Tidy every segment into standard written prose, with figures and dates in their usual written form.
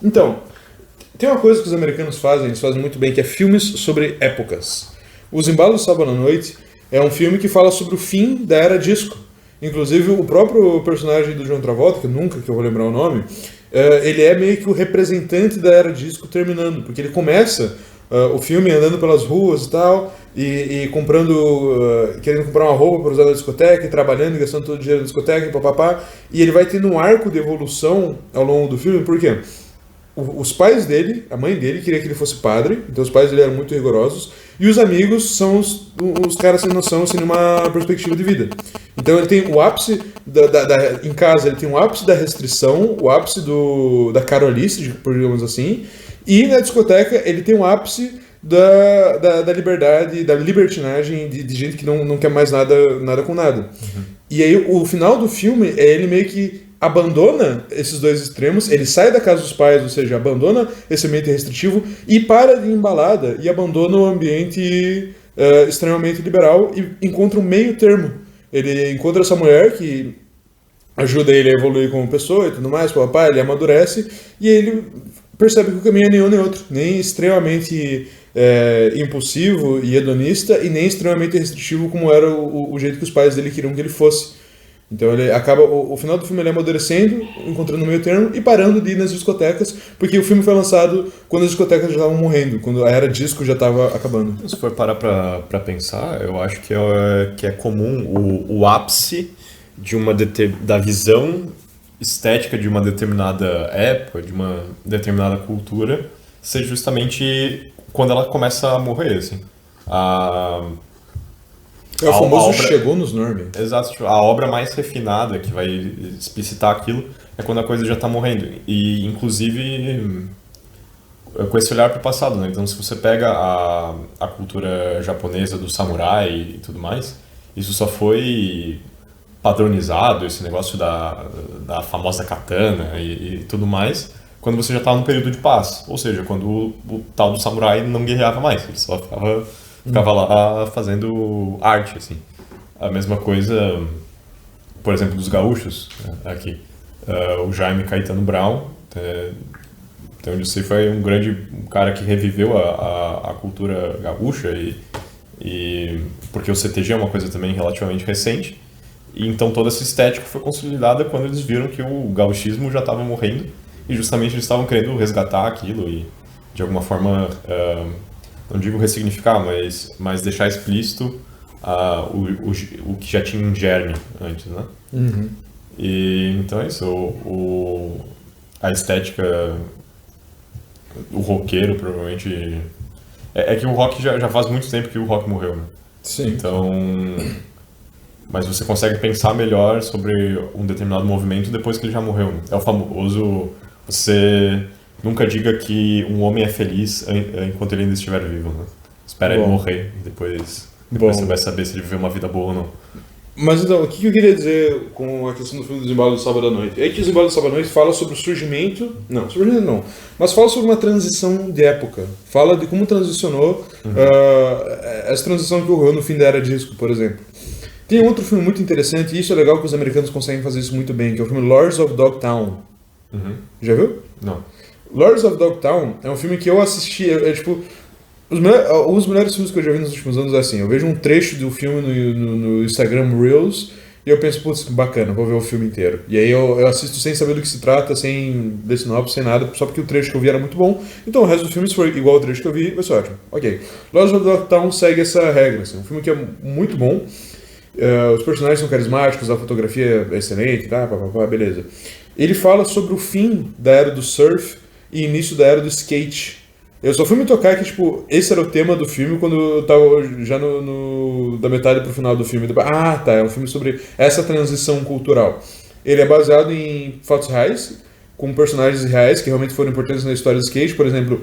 Então, tem uma coisa que os americanos fazem, eles fazem muito bem, que é filmes sobre épocas. Os Embalos do Sábado à Noite é um filme que fala sobre o fim da era disco. Inclusive, o próprio personagem do John Travolta, que eu vou lembrar o nome, ele é meio que o representante da era disco terminando, porque ele começa o filme andando pelas ruas e tal, e comprando, querendo comprar uma roupa para usar na discoteca, e trabalhando e gastando todo o dinheiro na discoteca, e papapá, e ele vai tendo um arco de evolução ao longo do filme, por quê? Os pais dele, a mãe dele, queria que ele fosse padre, então os pais dele eram muito rigorosos, e os amigos são os caras sem noção, sem nenhuma perspectiva de vida. Então ele tem o ápice, em casa ele tem o ápice da restrição, o ápice da carolice, digamos assim, e na discoteca ele tem o ápice da liberdade, da libertinagem de gente que não quer mais nada com nada. Uhum. E aí o final do filme é ele meio que abandona esses dois extremos, ele sai da casa dos pais, ou seja, abandona esse ambiente restritivo e para de embalada e abandona o ambiente extremamente liberal e encontra um meio termo. Ele encontra essa mulher que ajuda ele a evoluir como pessoa e tudo mais, papai, ele amadurece e ele percebe que o caminho é nenhum nem outro, nem extremamente impulsivo e hedonista e nem extremamente restritivo como era o jeito que os pais dele queriam que ele fosse. Então ele acaba, o final do filme ele amadurecendo, encontrando o meio termo e parando de ir nas discotecas, porque o filme foi lançado quando as discotecas já estavam morrendo, quando a era disco já estava acabando. Se for parar pra pensar, eu acho que é comum o ápice de da visão estética de uma determinada época, de uma determinada cultura, ser justamente quando ela começa a morrer, assim. O famoso chegou nos normes. Exato, tipo, a obra mais refinada que vai explicitar aquilo é quando a coisa já está morrendo. E, inclusive, com esse olhar para o passado, né? Então, se você pega a cultura japonesa do samurai e tudo mais, isso só foi padronizado, esse negócio da famosa katana e tudo mais, quando você já estava num período de paz. Ou seja, quando o tal do samurai não guerreava mais, ele só ficava lá fazendo arte, assim. A mesma coisa, por exemplo, dos gaúchos, aqui. O Jaime Caetano Brown, até onde eu sei, foi um cara que reviveu a cultura gaúcha, e porque o CTG é uma coisa também relativamente recente, e então toda essa estética foi consolidada quando eles viram que o gauchismo já estava morrendo, e justamente eles estavam querendo resgatar aquilo e, de alguma forma, não digo ressignificar, mas deixar explícito o que já tinha em germe antes, né? Uhum. E então é isso, a estética, o roqueiro provavelmente... É que o rock já faz muito tempo que o rock morreu, né? Sim. Então... Mas você consegue pensar melhor sobre um determinado movimento depois que ele já morreu, né? É o famoso... Você nunca diga que um homem é feliz enquanto ele ainda estiver vivo, né? Espera ele morrer e depois você vai saber se ele viveu uma vida boa ou não. Mas então, o que eu queria dizer com a questão do filme dos Embalos do Sábado à Noite? É que os Embalos do Sábado à Noite fala sobre o surgimento... surgimento não. Mas fala sobre uma transição de época. Fala de como transicionou essa transição que ocorreu no fim da era disco, por exemplo. Tem outro filme muito interessante, e isso é legal que os americanos conseguem fazer isso muito bem, que é o filme Lords of Dogtown. Uhum. Já viu? Não. Lords of Dogtown é um filme que eu assisti, tipo... Os melhores filmes que eu já vi nos últimos anos é assim, eu vejo um trecho do filme no Instagram Reels e eu penso, putz, bacana, vou ver o filme inteiro. E aí eu assisto sem saber do que se trata, sem ler sinopse, sem nada, só porque o trecho que eu vi era muito bom. Então o resto do filme, se for igual ao trecho que eu vi, vai ser ótimo. Ok. Lords of Dogtown segue essa regra, assim, um filme que é muito bom. Os personagens são carismáticos, a fotografia é excelente, tá? Beleza. Ele fala sobre o fim da era do surf e início da era do skate. Eu só fui me tocar que, tipo, esse era o tema do filme quando eu tava já da metade pro final do filme. Tá, é um filme sobre essa transição cultural. Ele é baseado em fatos reais, com personagens reais que realmente foram importantes na história do skate. Por exemplo,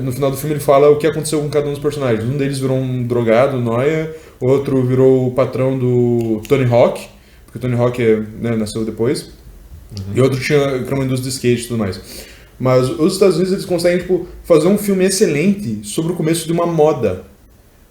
no final do filme ele fala o que aconteceu com cada um dos personagens. Um deles virou um drogado, noia, o outro virou o patrão do Tony Hawk, porque o Tony Hawk nasceu depois, e outro tinha uma indústria de skate e tudo mais. Mas os Estados Unidos eles conseguem tipo, fazer um filme excelente sobre o começo de uma moda,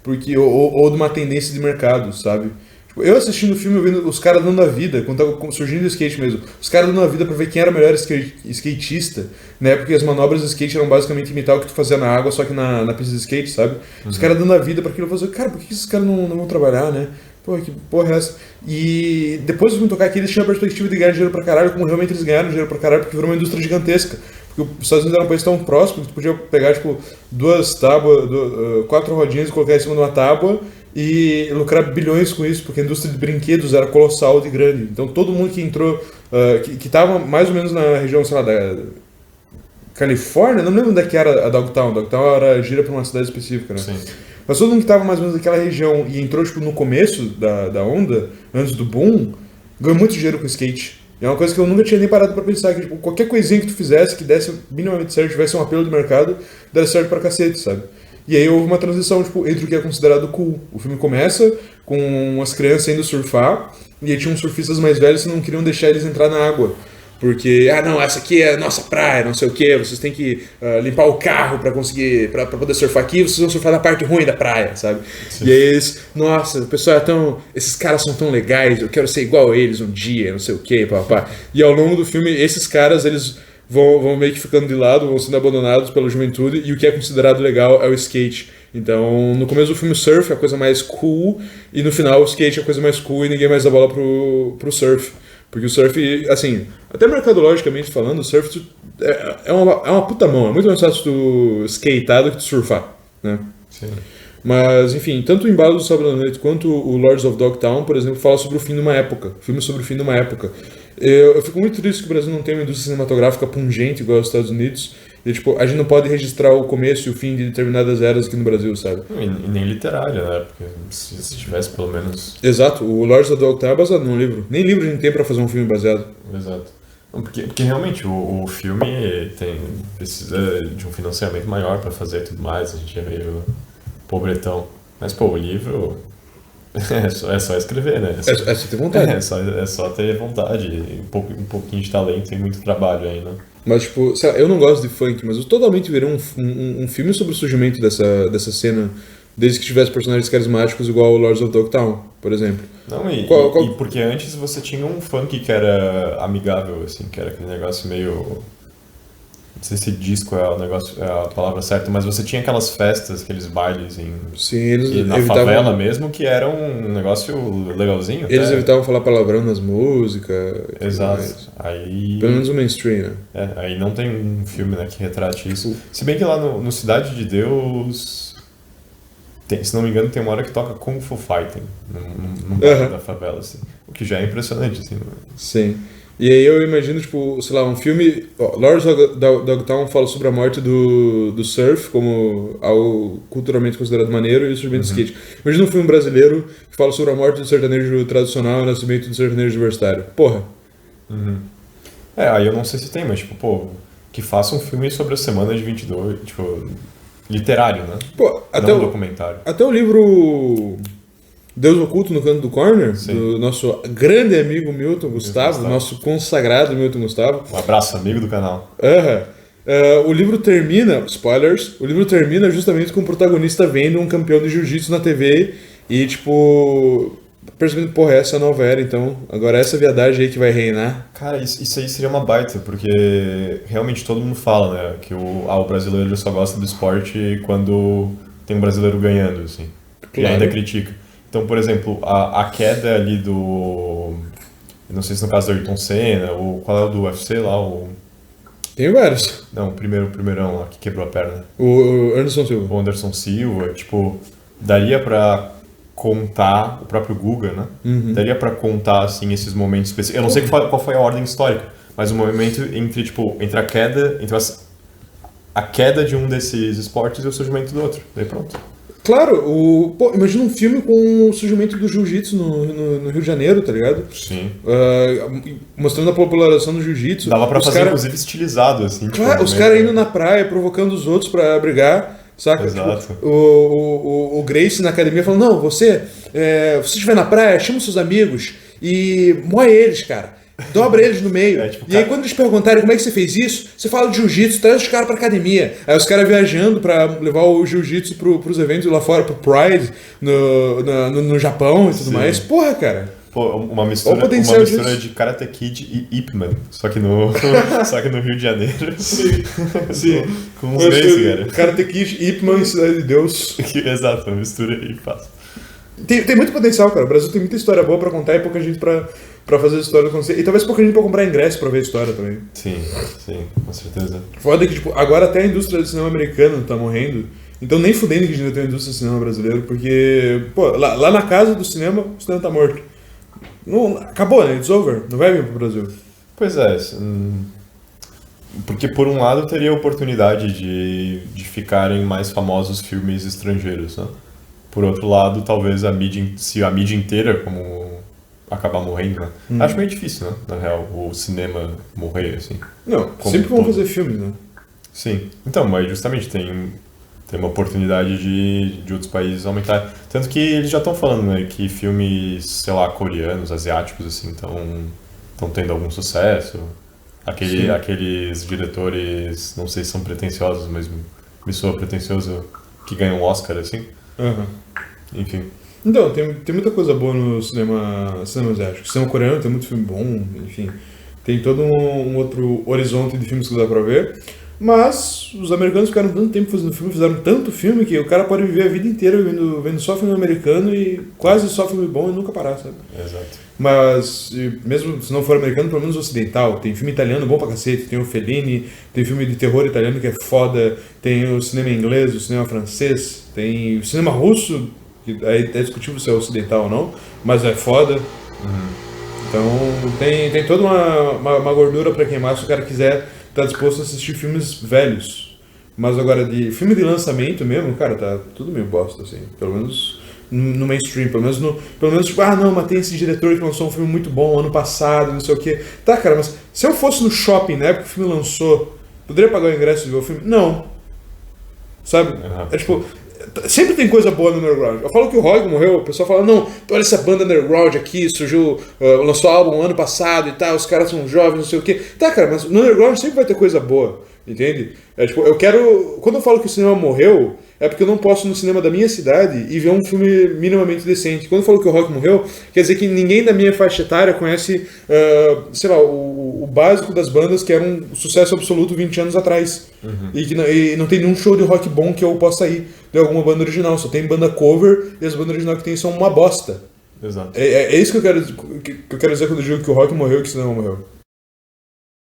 porque ou de uma tendência de mercado, sabe? Eu assistindo o filme, eu vendo os caras dando a vida, quando tava surgindo o skate mesmo, os caras dando a vida pra ver quem era o melhor skatista, né? Porque as manobras de skate eram basicamente imitar o que tu fazia na água, só que na pista de skate, sabe? Os caras dando a vida pra aquilo, eu falei, cara, por que esses caras não vão trabalhar, né? Pô, que porra é essa? E depois de tocar aqui, eles tinham a perspectiva de ganhar dinheiro pra caralho, como realmente eles ganharam dinheiro pra caralho, porque virou uma indústria gigantesca. Porque os Estados Unidos era um país tão próximo que tu podia pegar, tipo, 4 rodinhas e colocar em cima de uma tábua e lucrar bilhões com isso, porque a indústria de brinquedos era colossal de grande. Então todo mundo que entrou, que tava mais ou menos na região, sei lá, da Califórnia, não me lembro onde é que era a Dogtown. Dogtown era gira pra uma cidade específica, né? Sim. Mas todo mundo que tava mais ou menos naquela região e entrou, tipo, no começo da onda, antes do boom, ganhou muito dinheiro com skate. E é uma coisa que eu nunca tinha nem parado pra pensar, que tipo, qualquer coisinha que tu fizesse, que desse minimamente certo, tivesse um apelo de mercado, desse certo pra cacete, sabe? E aí houve uma transição, tipo, entre o que é considerado cool. O filme começa com as crianças indo surfar, e aí tinha uns surfistas mais velhos que não queriam deixar eles entrar na água. Porque, não, essa aqui é a nossa praia, não sei o que, vocês têm que limpar o carro pra conseguir, pra poder surfar aqui, vocês vão surfar na parte ruim da praia, sabe? Sim. E aí eles, nossa, o pessoal é tão, esses caras são tão legais, eu quero ser igual a eles um dia, não sei o que, papá. E ao longo do filme, esses caras, eles vão meio que ficando de lado, vão sendo abandonados pela juventude, e o que é considerado legal é o skate. Então, no começo do filme, o surf é a coisa mais cool, e no final, o skate é a coisa mais cool, e ninguém mais dá bola pro surf. Porque o surf, assim, até mercadologicamente falando, o surf é uma puta mão. É muito mais fácil tu skatear do que tu surfar, né? Sim. Mas, enfim, tanto o Embalo do Sábado à Noite quanto o Lords of Dogtown, por exemplo, fala sobre o fim de uma época. Filme sobre o fim de uma época. Eu fico muito triste que o Brasil não tem uma indústria cinematográfica pungente igual aos Estados Unidos. E, tipo, a gente não pode registrar o começo e o fim de determinadas eras aqui no Brasil, sabe? E nem literária, né? Porque se tivesse pelo menos... Exato. O Lords of Dogtown é baseado num livro. Nem livro a gente tem pra fazer um filme baseado. Exato. Porque realmente o filme precisa de um financiamento maior pra fazer tudo mais. A gente é meio pobretão. Mas, pô, o livro... É só escrever, né? É só ter vontade. É só ter vontade, um pouquinho de talento e muito trabalho aí, né? Mas, tipo, sei lá, eu não gosto de funk, mas eu totalmente veria um filme sobre o surgimento dessa cena, desde que tivesse personagens carismáticos igual o Lords of Dogtown, por exemplo. Não, e porque antes você tinha um funk que era amigável, assim, que era aquele negócio meio... Não sei se disco é a palavra certa, mas você tinha aquelas festas, aqueles bailes na favela mesmo, que era um negócio legalzinho. Eles evitavam falar palavrão nas músicas. Exato. Aí, pelo menos o mainstream, né? Aí não tem um filme, né, que retrate isso. Se bem que lá no Cidade de Deus, se não me engano, tem uma hora que toca Kung Fu Fighting, num bairro da favela, assim. O que já é impressionante, assim. Sim. E aí eu imagino, tipo, sei lá, um filme... Lords of Dogtown fala sobre a morte do surf, como algo culturalmente considerado maneiro, e o surgimento do skate. Imagina um filme brasileiro que fala sobre a morte do sertanejo tradicional e o nascimento do sertanejo universitário. Porra! Aí eu não sei se tem, mas, tipo, pô, que faça um filme sobre a semana de 22, tipo, literário, né? Pô, não um documentário. Até o livro... Deus Oculto no Canto do Corner, sim, do nosso grande amigo Milton Gustavo, nosso consagrado Milton Gustavo. Um abraço, amigo do canal. O livro termina, spoilers, o livro termina justamente com o protagonista vendo um campeão de jiu-jitsu na TV e, tipo, percebendo, porra, essa é a nova era, então, agora essa viadagem aí que vai reinar. Cara, isso aí seria uma baita, porque realmente todo mundo fala, né, que o brasileiro só gosta do esporte quando tem um brasileiro ganhando, assim, claro. E ainda critica. Então, por exemplo, a queda ali do... Não sei se no caso do Ayrton Senna, ou qual é o do UFC lá, Tem vários. Não, o primeirão lá que quebrou a perna. O Anderson Silva. O Anderson Silva, tipo, daria pra contar, o próprio Guga, né? Daria pra contar, assim, esses momentos específicos. Eu não sei qual foi a ordem histórica, mas o momento entre a queda, a queda de um desses esportes e o surgimento do outro. Daí pronto. Claro, imagina um filme com o surgimento do jiu-jitsu no Rio de Janeiro, tá ligado? Sim. Mostrando a popularização do jiu-jitsu. Dava pra fazer, inclusive, estilizado, assim. Claro, os caras indo na praia, provocando os outros pra brigar, saca? Exato. Tipo, o Gracie na academia falando, não, você estiver na praia, chama os seus amigos e moe eles, cara. dobra eles no meio. Tipo, e aí quando eles perguntarem como é que você fez isso, você fala de jiu-jitsu, traz os caras pra academia. Aí os caras viajando pra levar o jiu-jitsu pros eventos lá fora, pro Pride, no Japão e tudo mais. Porra, cara. Pô, uma mistura de Karate Kid e Ip Man, só que no Rio de Janeiro. Sim. Com uns desse, cara. Karate Kid, Ip Man e Cidade de Deus. Exato, uma mistura e fácil. Tem muito potencial, cara. O Brasil tem muita história boa pra contar e pouca gente pra fazer a história acontecer. E talvez pouca gente pra comprar ingresso pra ver a história também. Sim, com certeza. Foda que, tipo, agora até a indústria do cinema americano tá morrendo. Então nem fudendo que a gente ainda tem uma indústria do cinema brasileiro, porque, pô, lá na casa do cinema, o cinema tá morto. Não, acabou, né? It's over. Não vai vir pro Brasil. Pois é. Porque por um lado teria a oportunidade de ficarem mais famosos filmes estrangeiros, né? Por outro lado, talvez se a mídia inteira como acabar morrendo, né? Acho meio difícil, né? Na real, o cinema morrer, assim. Não, sempre vão fazer filmes, né? Sim. Então, mas justamente tem uma oportunidade de outros países aumentar. Tanto que eles já estão falando, né, que filmes, sei lá, coreanos, asiáticos, assim, estão tendo algum sucesso. Aqueles diretores, não sei se são pretensiosos, mas me soa pretensioso, que ganham um Oscar, assim. Uhum. Enfim. Então, tem muita coisa boa no cinema asiático. O cinema coreano tem muito filme bom, enfim. Tem todo um outro horizonte de filmes que dá pra ver. Mas os americanos ficaram tanto tempo fazendo filme, fizeram tanto filme que o cara pode viver a vida inteira vendo só filme americano e quase só filme bom e nunca parar, sabe? Exato. Mas, mesmo se não for americano, pelo menos ocidental. Tem filme italiano bom pra cacete, tem o Fellini, tem filme de terror italiano que é foda, tem o cinema inglês, o cinema francês, tem o cinema russo, que aí é discutível se é ocidental ou não, mas é foda. Então tem toda uma gordura pra queimar se o cara quiser estar disposto a assistir filmes velhos. Mas agora, de filme de lançamento mesmo, cara, tá tudo meio bosta, assim. Pelo menos no mainstream, pelo menos tipo, não, mas tem esse diretor que lançou um filme muito bom ano passado, não sei o quê. Tá, cara, mas se eu fosse no shopping na época que o filme lançou, poderia pagar o ingresso e ver o filme? Não. Sabe? É tipo, sempre tem coisa boa no underground. Eu falo que o Roig morreu, o pessoal fala, não, olha essa banda underground aqui, surgiu, lançou álbum ano passado e tal, os caras são jovens, não sei o quê. Tá, cara, mas no underground sempre vai ter coisa boa, entende? É tipo, quando eu falo que o cinema morreu, é porque eu não posso ir no cinema da minha cidade e ver um filme minimamente decente. Quando eu falo que o rock morreu, quer dizer que ninguém da minha faixa etária conhece, sei lá, o básico das bandas que era um sucesso absoluto 20 anos atrás. E não tem nenhum show de rock bom que eu possa ir de alguma banda original. Só tem banda cover e as bandas originais que tem são uma bosta. Exato. É isso que eu quero dizer quando eu digo que o rock morreu e que o cinema morreu.